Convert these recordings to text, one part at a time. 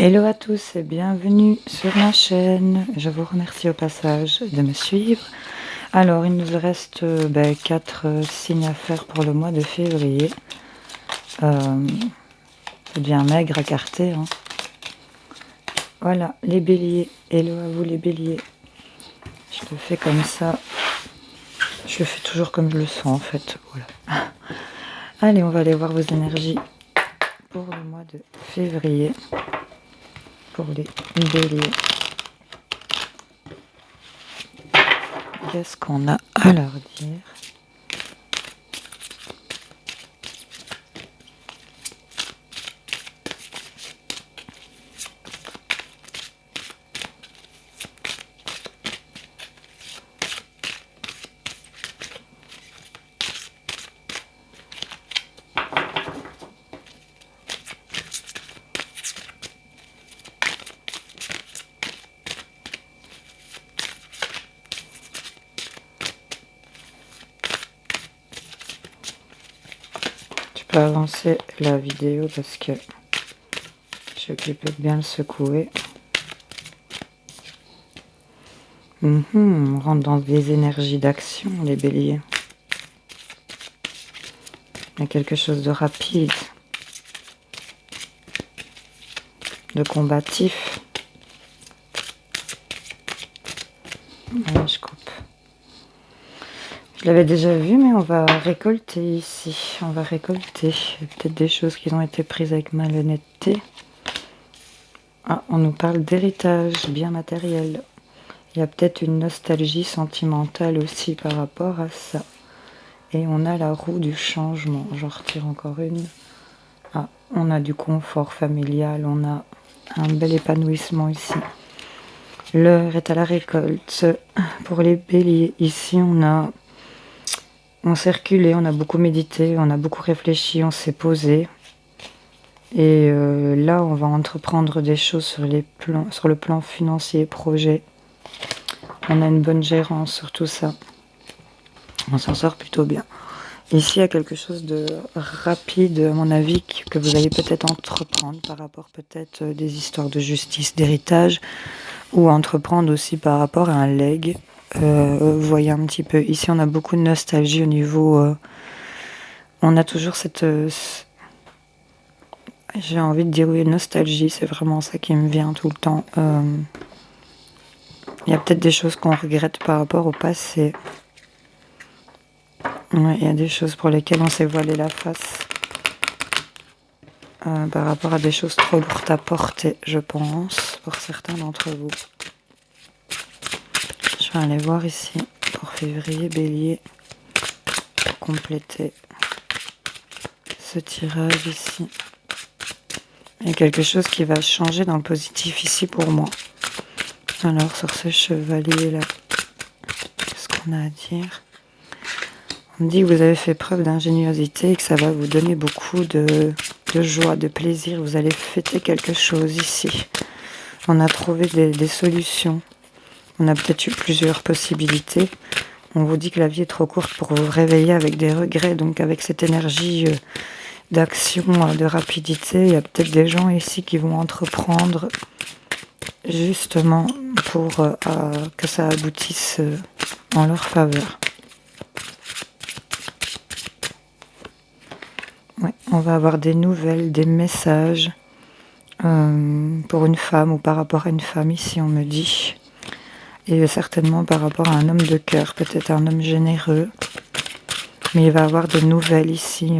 Hello à tous et bienvenue sur ma chaîne. Je vous remercie au passage de me suivre. Alors, il nous reste 4 signes à faire pour le mois de février. C'est bien maigre à carter. Hein. Voilà, les béliers. Hello à vous les béliers. Je le fais comme ça. Je le fais toujours comme je le sens en fait. Voilà. Allez, on va aller voir vos énergies pour le mois de février. Pour les béliers. Qu'est-ce qu'on a à leur dire? Je peux avancer la vidéo parce que je suis occupée de bien le secouer. On rentre dans des énergies d'action, les béliers. Il y a quelque chose de rapide, de combatif. Allez, je coupe. Je l'avais déjà vu, mais on va récolter ici. On va récolter. Il y a peut-être des choses qui ont été prises avec malhonnêteté. Ah, on nous parle d'héritage bien matériel. Il y a peut-être une nostalgie sentimentale aussi par rapport à ça. Et on a la roue du changement. J'en retire encore une. Ah, on a du confort familial. On a un bel épanouissement ici. L'heure est à la récolte. Pour les béliers, ici on s'est reculé, on a beaucoup médité, on a beaucoup réfléchi, on s'est posé. Et là, on va entreprendre des choses sur le plan financier, projet. On a une bonne gérance sur tout ça. On s'en sort plutôt bien. Ici, il y a quelque chose de rapide, à mon avis, que vous allez peut-être entreprendre par rapport peut-être des histoires de justice, d'héritage, ou entreprendre aussi par rapport à un legs. Vous voyez un petit peu, ici on a beaucoup de nostalgie au niveau... on a toujours cette... j'ai envie de dire oui, nostalgie, c'est vraiment ça qui me vient tout le temps. Il y a peut-être des choses qu'on regrette par rapport au passé. Ouais, il y a des choses pour lesquelles on s'est voilé la face. Par rapport à des choses trop lourdes à porter, je pense, pour certains d'entre vous. Je vais aller voir ici, pour février, bélier, pour compléter ce tirage ici. Il y a quelque chose qui va changer dans le positif ici pour moi. Alors, sur ce chevalier-là, qu'est-ce qu'on a à dire? On me dit que vous avez fait preuve d'ingéniosité et que ça va vous donner beaucoup de joie, de plaisir. Vous allez fêter quelque chose ici. On a trouvé des solutions. On a peut-être eu plusieurs possibilités. On vous dit que la vie est trop courte pour vous réveiller avec des regrets. Donc avec cette énergie d'action, de rapidité, il y a peut-être des gens ici qui vont entreprendre justement pour que ça aboutisse en leur faveur. Ouais, on va avoir des nouvelles, des messages pour une femme ou par rapport à une femme ici, on me dit. Et certainement par rapport à un homme de cœur, peut-être un homme généreux. Mais il va avoir des nouvelles ici.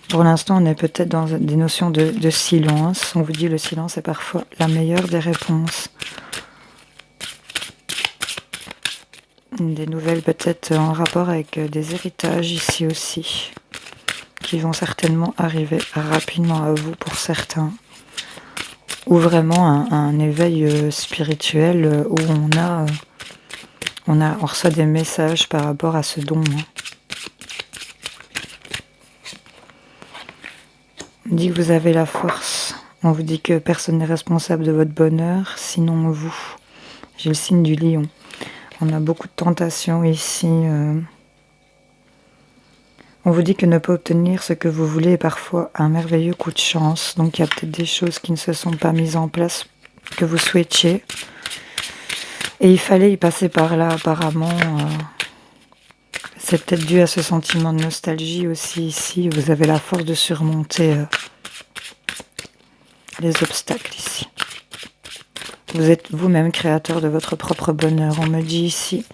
Pour l'instant, on est peut-être dans des notions de silence. On vous dit le silence est parfois la meilleure des réponses. Des nouvelles peut-être en rapport avec des héritages ici aussi, qui vont certainement arriver rapidement à vous pour certains. Ou vraiment un éveil spirituel où on reçoit des messages par rapport à ce don. On dit que vous avez la force. On vous dit que personne n'est responsable de votre bonheur, sinon vous. J'ai le signe du lion. On a beaucoup de tentations ici On vous dit que ne pas obtenir ce que vous voulez est parfois un merveilleux coup de chance. Donc il y a peut-être des choses qui ne se sont pas mises en place que vous souhaitiez. Et il fallait y passer par là apparemment. C'est peut-être dû à ce sentiment de nostalgie aussi ici. Vous avez la force de surmonter les obstacles ici. Vous êtes vous-même créateur de votre propre bonheur. On me dit ici,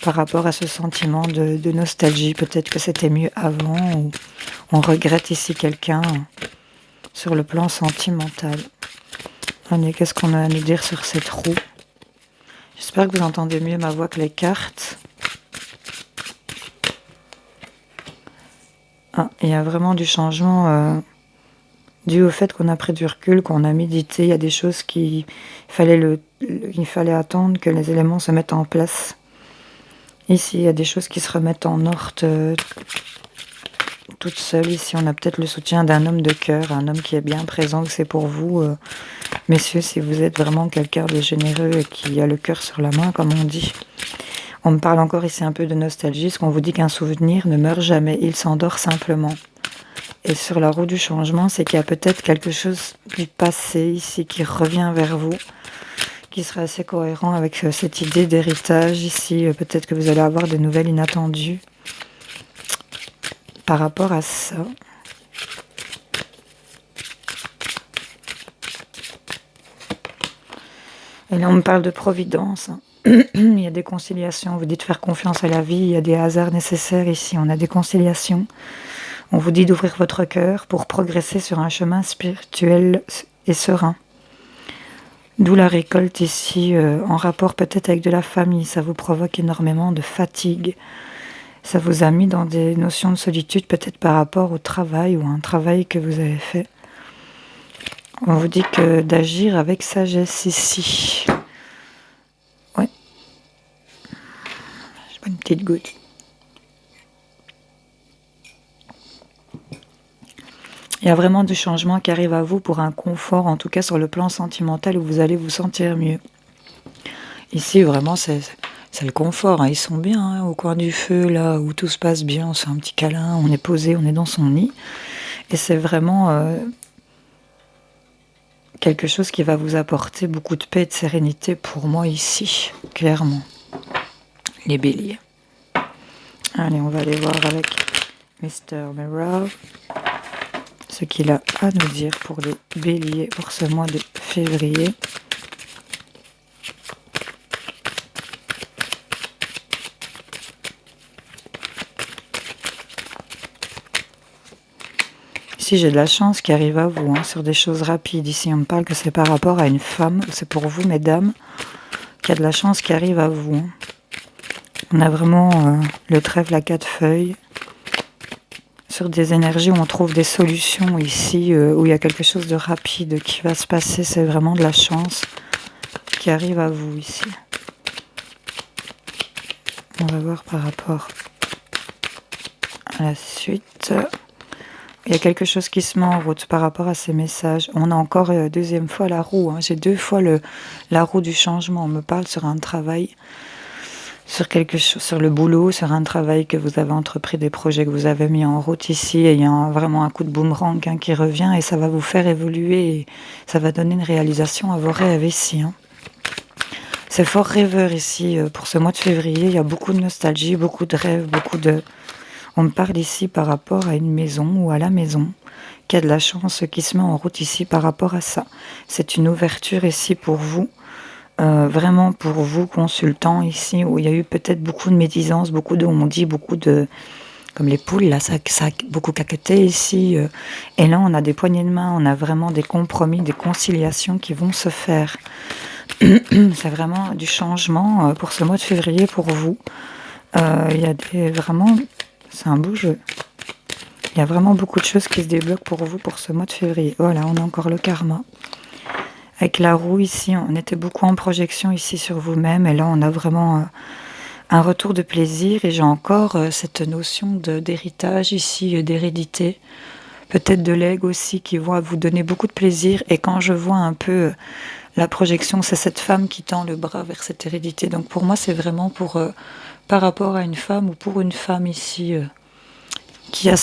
par rapport à ce sentiment de nostalgie, peut-être que c'était mieux avant, ou on regrette ici quelqu'un sur le plan sentimental. Allez, qu'est-ce qu'on a à nous dire sur cette roue? J'espère que vous entendez mieux ma voix que les cartes. Ah, il y a vraiment du changement dû au fait qu'on a pris du recul, qu'on a médité. Il y a des choses qu'il fallait attendre que les éléments se mettent en place. Ici, il y a des choses qui se remettent en ordre toutes seules. Ici, on a peut-être le soutien d'un homme de cœur, un homme qui est bien présent, que c'est pour vous. Messieurs, si vous êtes vraiment quelqu'un de généreux et qui a le cœur sur la main, comme on dit. On me parle encore ici un peu de nostalgie, ce qu'on vous dit qu'un souvenir ne meurt jamais, il s'endort simplement. Et sur la roue du changement, c'est qu'il y a peut-être quelque chose du passé ici qui revient vers vous, qui sera assez cohérent avec cette idée d'héritage ici. Peut-être que vous allez avoir des nouvelles inattendues par rapport à ça. Et là, on me parle de providence. Il y a des conciliations. Vous dites faire confiance à la vie. Il y a des hasards nécessaires ici. On a des conciliations. On vous dit d'ouvrir votre cœur pour progresser sur un chemin spirituel et serein. D'où la récolte ici, en rapport peut-être avec de la famille. Ça vous provoque énormément de fatigue. Ça vous a mis dans des notions de solitude, peut-être par rapport au travail ou à un travail que vous avez fait. On vous dit que d'agir avec sagesse ici. Ouais. Je bois une petite goutte. Il y a vraiment du changement qui arrive à vous pour un confort, en tout cas sur le plan sentimental, où vous allez vous sentir mieux. Ici, vraiment, c'est le confort. Hein. Ils sont bien hein, au coin du feu, là où tout se passe bien. On se fait un petit câlin, on est posé, on est dans son nid. Et c'est vraiment quelque chose qui va vous apporter beaucoup de paix et de sérénité pour moi ici, clairement. Les béliers. Allez, on va aller voir avec Mr. Mirror ce qu'il a à nous dire pour les béliers pour ce mois de février. Ici, j'ai de la chance qui arrive à vous, hein, sur des choses rapides. Ici, on me parle que c'est par rapport à une femme, c'est pour vous, mesdames, qu'il y a de la chance qui arrive à vous. Hein. On a vraiment le trèfle à 4 feuilles. Sur des énergies où on trouve des solutions ici, où il y a quelque chose de rapide qui va se passer. C'est vraiment de la chance qui arrive à vous ici. On va voir par rapport à la suite. Il y a quelque chose qui se met en route par rapport à ces messages. On a encore deuxième fois la roue. Hein. J'ai 2 fois la roue du changement. On me parle sur un travail, sur quelque chose, sur le boulot, sur un travail que vous avez entrepris, des projets que vous avez mis en route ici. Et il y a vraiment un coup de boomerang hein, qui revient et ça va vous faire évoluer. Et ça va donner une réalisation à vos rêves ici. Hein. C'est fort rêveur ici. Pour ce mois de février, il y a beaucoup de nostalgie, beaucoup de rêves, beaucoup de... On me parle ici par rapport à une maison ou à la maison, qu'il y a de la chance qui se met en route ici par rapport à ça. C'est une ouverture ici pour vous, vraiment pour vous, consultants ici, où il y a eu peut-être beaucoup de médisance, beaucoup de, on dit, beaucoup de... Comme les poules, là, ça a beaucoup caqueté ici. Et là, on a des poignées de main, on a vraiment des compromis, des conciliations qui vont se faire. C'est vraiment du changement pour ce mois de février pour vous. Il y a vraiment... C'est un beau jeu. Il y a vraiment beaucoup de choses qui se débloquent pour vous pour ce mois de février. Voilà, on a encore le karma. Avec la roue ici, on était beaucoup en projection ici sur vous-même. Et là, on a vraiment un retour de plaisir. Et j'ai encore cette notion d'héritage ici, d'hérédité. Peut-être de legs aussi qui vont vous donner beaucoup de plaisir. Et quand je vois un peu la projection, c'est cette femme qui tend le bras vers cette hérédité. Donc pour moi, c'est vraiment pour... par rapport à une femme ou pour une femme ici, qui a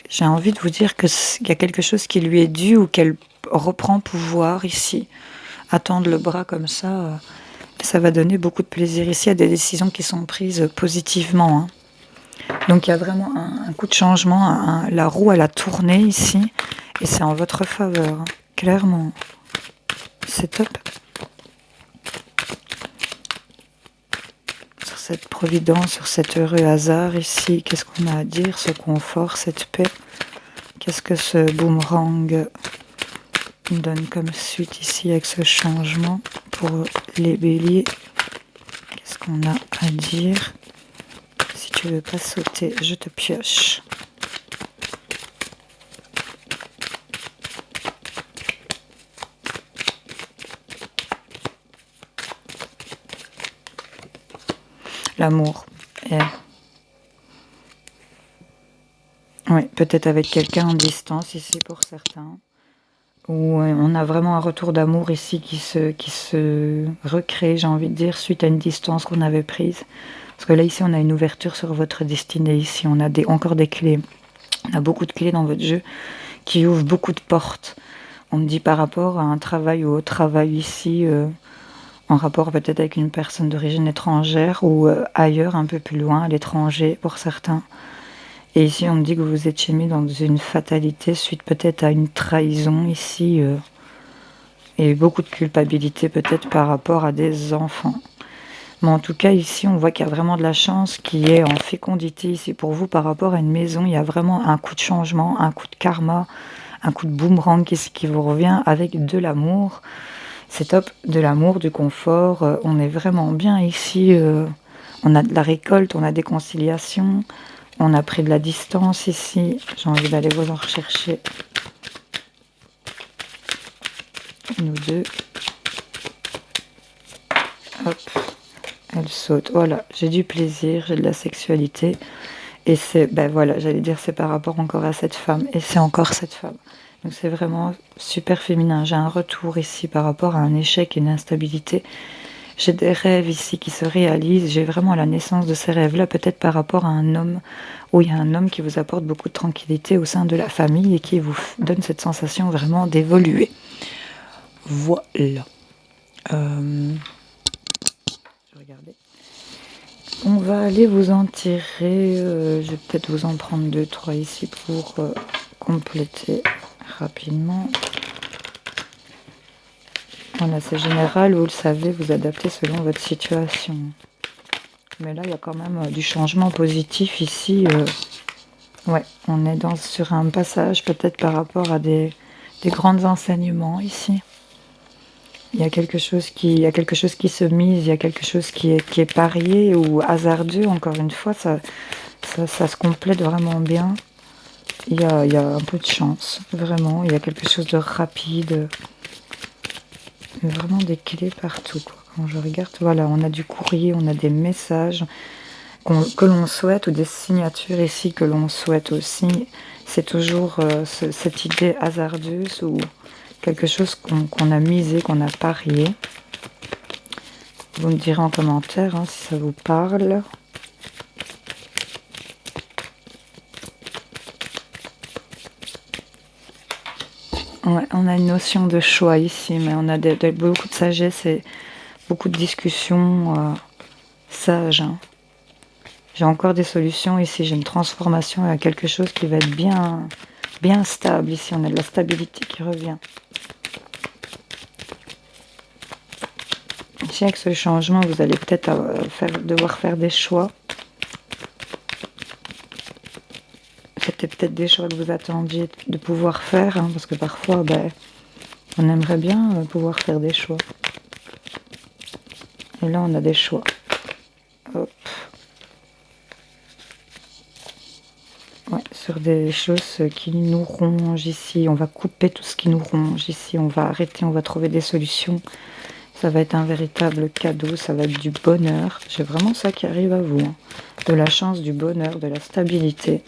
j'ai envie de vous dire qu'il y a quelque chose qui lui est dû ou qu'elle reprend pouvoir ici. Attendre le bras comme ça va donner beaucoup de plaisir. Ici, il y a des décisions qui sont prises positivement. Donc il y a vraiment un coup de changement. La roue, elle a tourné ici. Et c'est en votre faveur. Clairement. C'est top. Sur cette providence, sur cet heureux hasard ici, qu'est-ce qu'on a à dire? Ce confort, cette paix. Qu'est-ce que ce boomerang donne comme suite ici avec ce changement pour les béliers? Qu'est-ce qu'on a à dire? Si tu veux pas sauter, je te pioche. L'amour. Oui, peut-être avec quelqu'un en distance ici pour certains. Où on a vraiment un retour d'amour ici qui se recrée, j'ai envie de dire, suite à une distance qu'on avait prise. Parce que là, ici, on a une ouverture sur votre destinée. Ici, on a encore des clés. On a beaucoup de clés dans votre jeu qui ouvrent beaucoup de portes. On me dit par rapport à un travail ou au travail ici, en rapport peut-être avec une personne d'origine étrangère ou ailleurs, un peu plus loin, à l'étranger pour certains. Et ici, on me dit que vous étiez mis dans une fatalité suite peut-être à une trahison ici. Et beaucoup de culpabilité peut-être par rapport à des enfants. Mais en tout cas, ici, on voit qu'il y a vraiment de la chance qui est en fécondité ici pour vous par rapport à une maison. Il y a vraiment un coup de changement, un coup de karma, un coup de boomerang qui vous revient avec de l'amour. C'est top, de l'amour, du confort. On est vraiment bien ici. On a de la récolte, on a des conciliations. On a pris de la distance ici. J'ai envie d'aller vous en rechercher. Nous deux. Hop. Elle saute. Voilà, j'ai du plaisir, j'ai de la sexualité. Et c'est, ben voilà, j'allais dire c'est par rapport encore à cette femme. Et c'est encore cette femme. Donc c'est vraiment super féminin. J'ai un retour ici par rapport à un échec et une instabilité. J'ai des rêves ici qui se réalisent. J'ai vraiment la naissance de ces rêves-là, peut-être par rapport à un homme, où il y a un homme qui vous apporte beaucoup de tranquillité au sein de la famille et qui vous donne cette sensation vraiment d'évoluer. Voilà. Je vais regarder. On va aller vous en tirer. Je vais peut-être vous en prendre 2-3 ici pour compléter rapidement. Voilà, c'est général, vous le savez, vous adaptez selon votre situation. Mais là, il y a quand même du changement positif ici. Ouais, on est sur un passage peut-être par rapport à des grands enseignements ici. Il y a quelque chose qui se mise, il y a quelque chose qui est parié ou hasardeux. Encore une fois, ça se complète vraiment bien. Il y a un peu de chance, vraiment. Il y a quelque chose de rapide. Vraiment des clés partout, quoi. Quand je regarde, voilà, on a du courrier, on a des messages que l'on souhaite ou des signatures ici que l'on souhaite aussi. C'est toujours cette idée hasardeuse ou quelque chose qu'on a misé, qu'on a parié. Vous me direz en commentaire si ça vous parle. Ouais, on a une notion de choix ici, mais on a beaucoup de sagesse et beaucoup de discussions sages. J'ai encore des solutions ici, j'ai une transformation à quelque chose qui va être bien stable ici. On a de la stabilité qui revient. Ici, avec ce changement, vous allez peut-être devoir faire des choix. C'était peut-être des choix que vous attendiez de pouvoir faire, parce que parfois, on aimerait bien pouvoir faire des choix. Et là, on a des choix. Hop. Ouais, sur des choses qui nous rongent ici. On va couper tout ce qui nous ronge ici. On va arrêter, on va trouver des solutions. Ça va être un véritable cadeau, ça va être du bonheur. J'ai vraiment ça qui arrive à vous. De la chance, du bonheur, de la stabilité.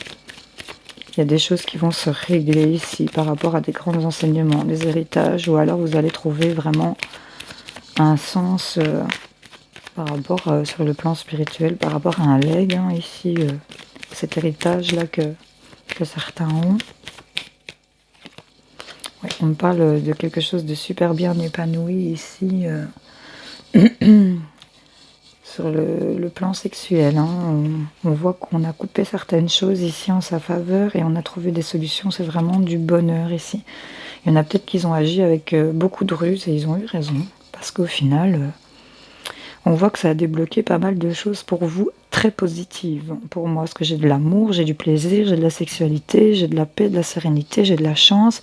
Il y a des choses qui vont se régler ici par rapport à des grands enseignements, des héritages, ou alors vous allez trouver vraiment un sens par rapport sur le plan spirituel, par rapport à un legs ici. cet héritage-là que certains ont. Ouais, on me parle de quelque chose de super bien épanoui ici, sur le plan sexuel. Hein. On voit qu'on a coupé certaines choses ici en sa faveur et on a trouvé des solutions. C'est vraiment du bonheur ici. Il y en a peut-être qui ont agi avec beaucoup de ruse et ils ont eu raison. Parce qu'au final, on voit que ça a débloqué pas mal de choses pour vous, très positives. Pour moi, parce que j'ai de l'amour, j'ai du plaisir, j'ai de la sexualité, j'ai de la paix, de la sérénité, j'ai de la chance.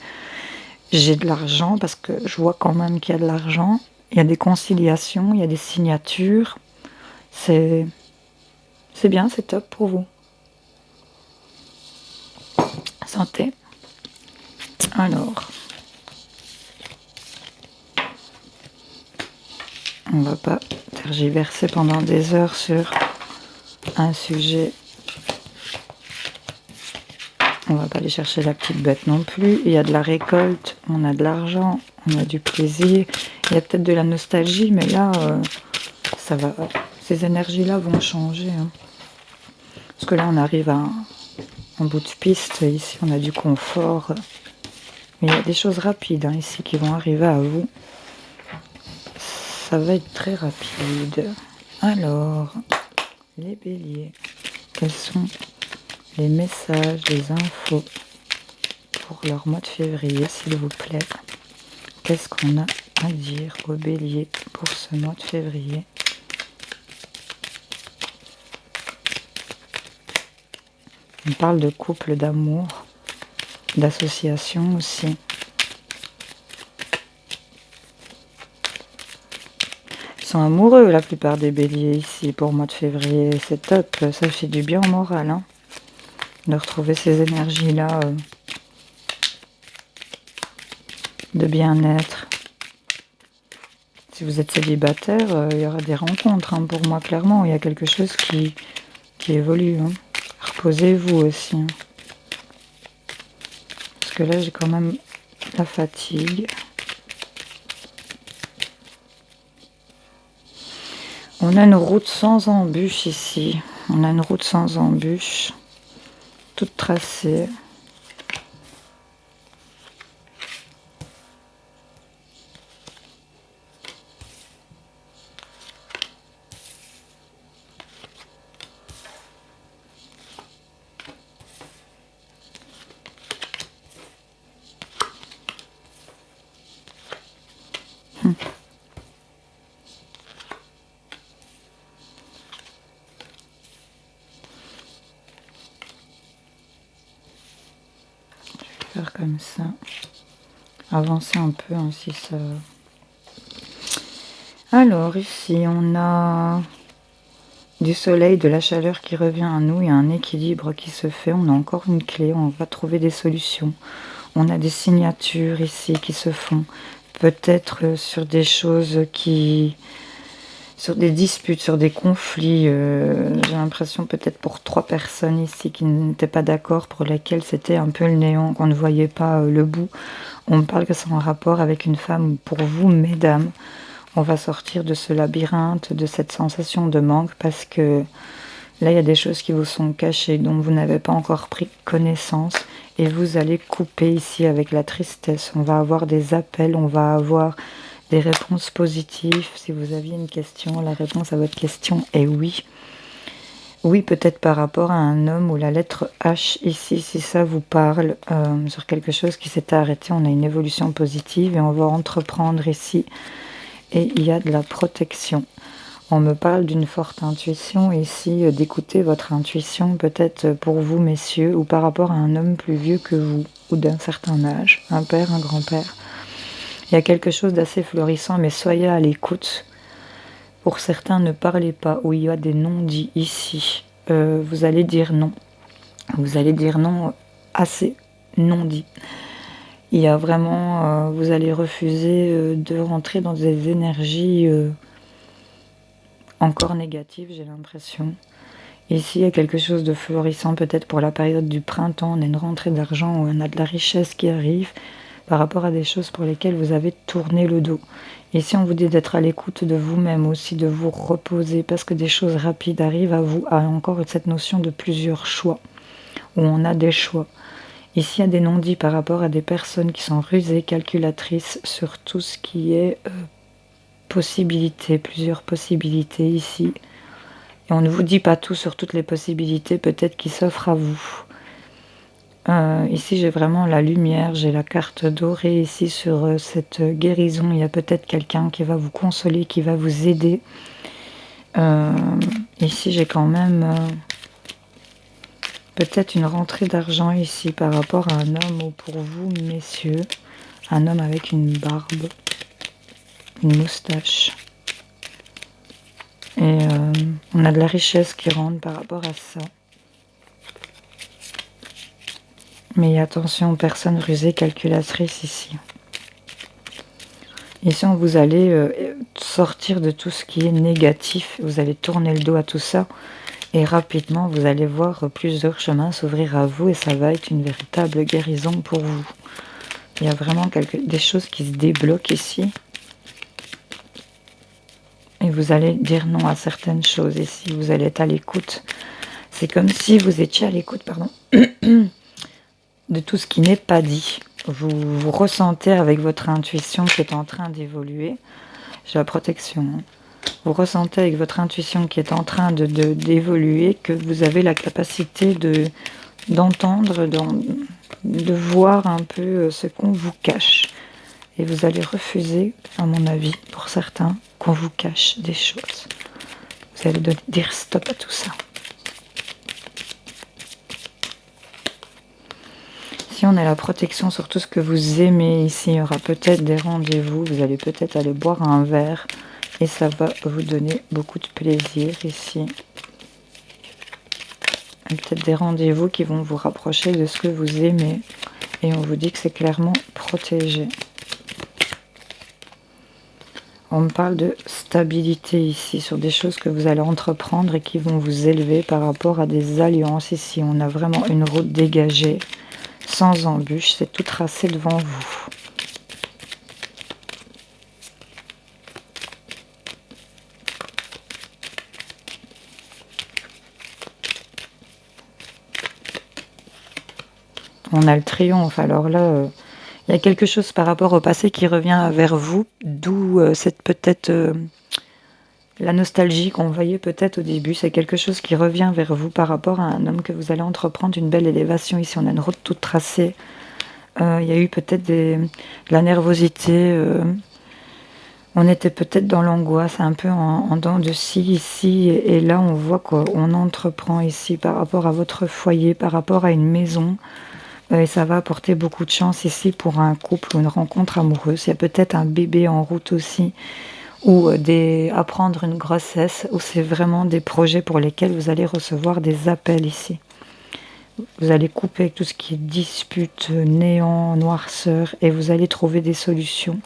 J'ai de l'argent parce que je vois quand même qu'il y a de l'argent. Il y a des conciliations, il y a des signatures. C'est bien, c'est top pour vous. Santé. Alors, on va pas tergiverser pendant des heures sur un sujet. On va pas aller chercher la petite bête non plus. Il y a de la récolte, on a de l'argent, on a du plaisir. Il y a peut-être de la nostalgie, mais là, ça va. Ces énergies-là vont changer. Hein. Parce que là, on arrive en bout de piste. Ici, on a du confort. Mais il y a des choses rapides hein, ici qui vont arriver à vous. Ça va être très rapide. Alors, les béliers, quels sont les messages, les infos pour leur mois de février, s'il vous plaît? Qu'est-ce qu'on a à dire aux béliers pour ce mois de février? On parle de couple, d'amour, d'association aussi. Ils sont amoureux la plupart des béliers ici pour le mois de février. C'est top, ça fait du bien au moral. Hein, de retrouver ces énergies-là de bien-être. Si vous êtes célibataire, il y aura des rencontres hein, pour moi clairement. Il y a quelque chose qui évolue. Hein. Reposez-vous aussi. Hein. Parce que là j'ai quand même la fatigue. On a une route sans embûches ici. On a une route sans embûches. Toute tracée. Faire comme ça. Avancer un peu hein, si ça... Alors ici on a du soleil, de la chaleur qui revient à nous, il y a un équilibre qui se fait, on a encore une clé, on va trouver des solutions. On a des signatures ici qui se font, peut-être sur des choses qui... sur des disputes, sur des conflits. J'ai l'impression peut-être pour 3 personnes ici qui n'étaient pas d'accord, pour lesquelles c'était un peu le néant, qu'on ne voyait pas le bout. On me parle que c'est en rapport avec une femme. Pour vous, mesdames, on va sortir de ce labyrinthe, de cette sensation de manque, parce que là, il y a des choses qui vous sont cachées, dont vous n'avez pas encore pris connaissance, et vous allez couper ici avec la tristesse. On va avoir des appels, on va avoir des réponses positives. Si vous aviez une question, la réponse à votre question est oui. Oui, peut-être par rapport à un homme ou la lettre H ici, si ça vous parle, sur quelque chose qui s'était arrêté, on a une évolution positive et on va entreprendre ici. Et il y a de la protection. On me parle d'une forte intuition ici, d'écouter votre intuition, peut-être pour vous, messieurs, ou par rapport à un homme plus vieux que vous, ou d'un certain âge, un père, un grand-père. Il y a quelque chose d'assez florissant, mais soyez à l'écoute. Pour certains, ne parlez pas, où il y a des non-dits ici. Vous allez dire non. Vous allez dire non assez non-dits. Il y a vraiment... vous allez refuser de rentrer dans des énergies encore négatives, j'ai l'impression. Ici, il y a quelque chose de florissant, peut-être pour la période du printemps. On a une rentrée d'argent, on a de la richesse qui arrive. par rapport à des choses pour lesquelles vous avez tourné le dos. Ici, on vous dit d'être à l'écoute de vous-même aussi, de vous reposer, parce que des choses rapides arrivent à vous, à encore cette notion de plusieurs choix, où on a des choix. Ici, il y a des non-dits par rapport à des personnes qui sont rusées, calculatrices, sur tout ce qui est possibilités, plusieurs possibilités ici. Et on ne vous dit pas tout sur toutes les possibilités, peut-être qui s'offrent à vous. Ici, j'ai vraiment la lumière, j'ai la carte dorée ici sur cette guérison. Il y a peut-être quelqu'un qui va vous consoler, qui va vous aider. Ici, j'ai quand même peut-être une rentrée d'argent ici par rapport à un homme ou pour vous, messieurs. Un homme avec une barbe, une moustache. Et on a de la richesse qui rentre par rapport à ça. Mais attention, personne rusée, calculatrice ici. Ici, vous allez sortir de tout ce qui est négatif. Vous allez tourner le dos à tout ça. Et rapidement, vous allez voir plusieurs chemins s'ouvrir à vous. Et ça va être une véritable guérison pour vous. Il y a vraiment des choses qui se débloquent ici. Et vous allez dire non à certaines choses ici. Vous allez être à l'écoute. C'est comme si vous étiez à l'écoute, pardon, de tout ce qui n'est pas dit. Vous ressentez avec votre intuition qui est en train d'évoluer. J'ai la protection. Vous ressentez avec votre intuition qui est en train d'évoluer que vous avez la capacité d'entendre, de voir un peu ce qu'on vous cache. Et vous allez refuser, à mon avis, pour certains, qu'on vous cache des choses. Vous allez dire stop à tout ça. Si on a la protection sur tout ce que vous aimez ici, il y aura peut-être des rendez-vous. Vous allez peut-être aller boire un verre et ça va vous donner beaucoup de plaisir ici. Peut-être des rendez-vous qui vont vous rapprocher de ce que vous aimez. Et on vous dit que c'est clairement protégé. On me parle de stabilité ici, sur des choses que vous allez entreprendre et qui vont vous élever par rapport à des alliances ici. On a vraiment une route dégagée, sans embûche, c'est tout tracé devant vous. On a le triomphe, alors là, il y a quelque chose par rapport au passé qui revient vers vous, d'où cette peut-être la nostalgie qu'on voyait peut-être au début. C'est quelque chose qui revient vers vous par rapport à un homme que vous allez entreprendre une belle élévation. Ici, on a une route toute tracée. Il y a eu peut-être de la nervosité. On était peut-être dans l'angoisse, un peu en dents de scie ici. Et là, on voit qu'on entreprend ici par rapport à votre foyer, par rapport à une maison. Et ça va apporter beaucoup de chance ici pour un couple ou une rencontre amoureuse. Il y a peut-être un bébé en route aussi, ou apprendre une grossesse, ou c'est vraiment des projets pour lesquels vous allez recevoir des appels ici. Vous allez couper avec tout ce qui est dispute, néant, noirceur, et vous allez trouver des solutions.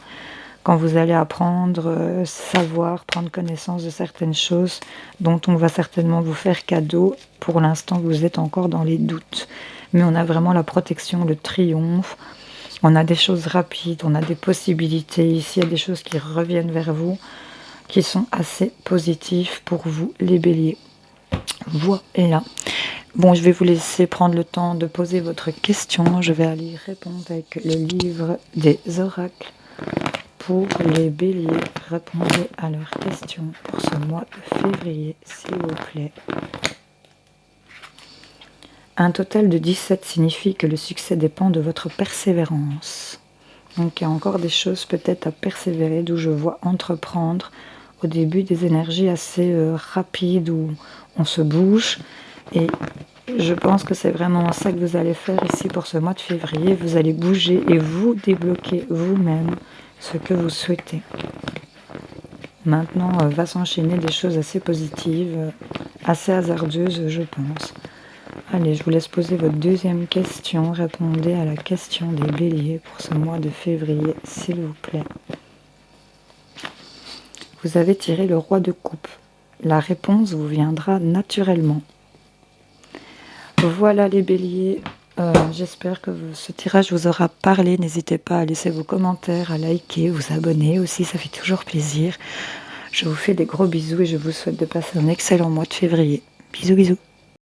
Quand vous allez apprendre, savoir, prendre connaissance de certaines choses dont on va certainement vous faire cadeau. Pour l'instant, vous êtes encore dans les doutes. Mais on a vraiment la protection, le triomphe. On a des choses rapides, on a des possibilités. Ici, il y a des choses qui reviennent vers vous, qui sont assez positives pour vous, les béliers. Voilà. Bon, je vais vous laisser prendre le temps de poser votre question. Je vais aller y répondre avec le livre des oracles. Pour les béliers, répondez à leurs questions pour ce mois de février, s'il vous plaît. Un total de 17 signifie que le succès dépend de votre persévérance. Donc il y a encore des choses peut-être à persévérer, d'où je vois entreprendre au début des énergies assez rapides où on se bouge. Et je pense que c'est vraiment ça que vous allez faire ici pour ce mois de février. Vous allez bouger et vous débloquer vous-même ce que vous souhaitez. Maintenant, va s'enchaîner des choses assez positives, assez hasardeuses, je pense. Allez, je vous laisse poser votre deuxième question. Répondez à la question des béliers pour ce mois de février, s'il vous plaît. Vous avez tiré le roi de coupe. La réponse vous viendra naturellement. Voilà les béliers. J'espère que ce tirage vous aura parlé. N'hésitez pas à laisser vos commentaires, à liker, vous abonner aussi, ça fait toujours plaisir. Je vous fais des gros bisous et je vous souhaite de passer un excellent mois de février. Bisous bisous.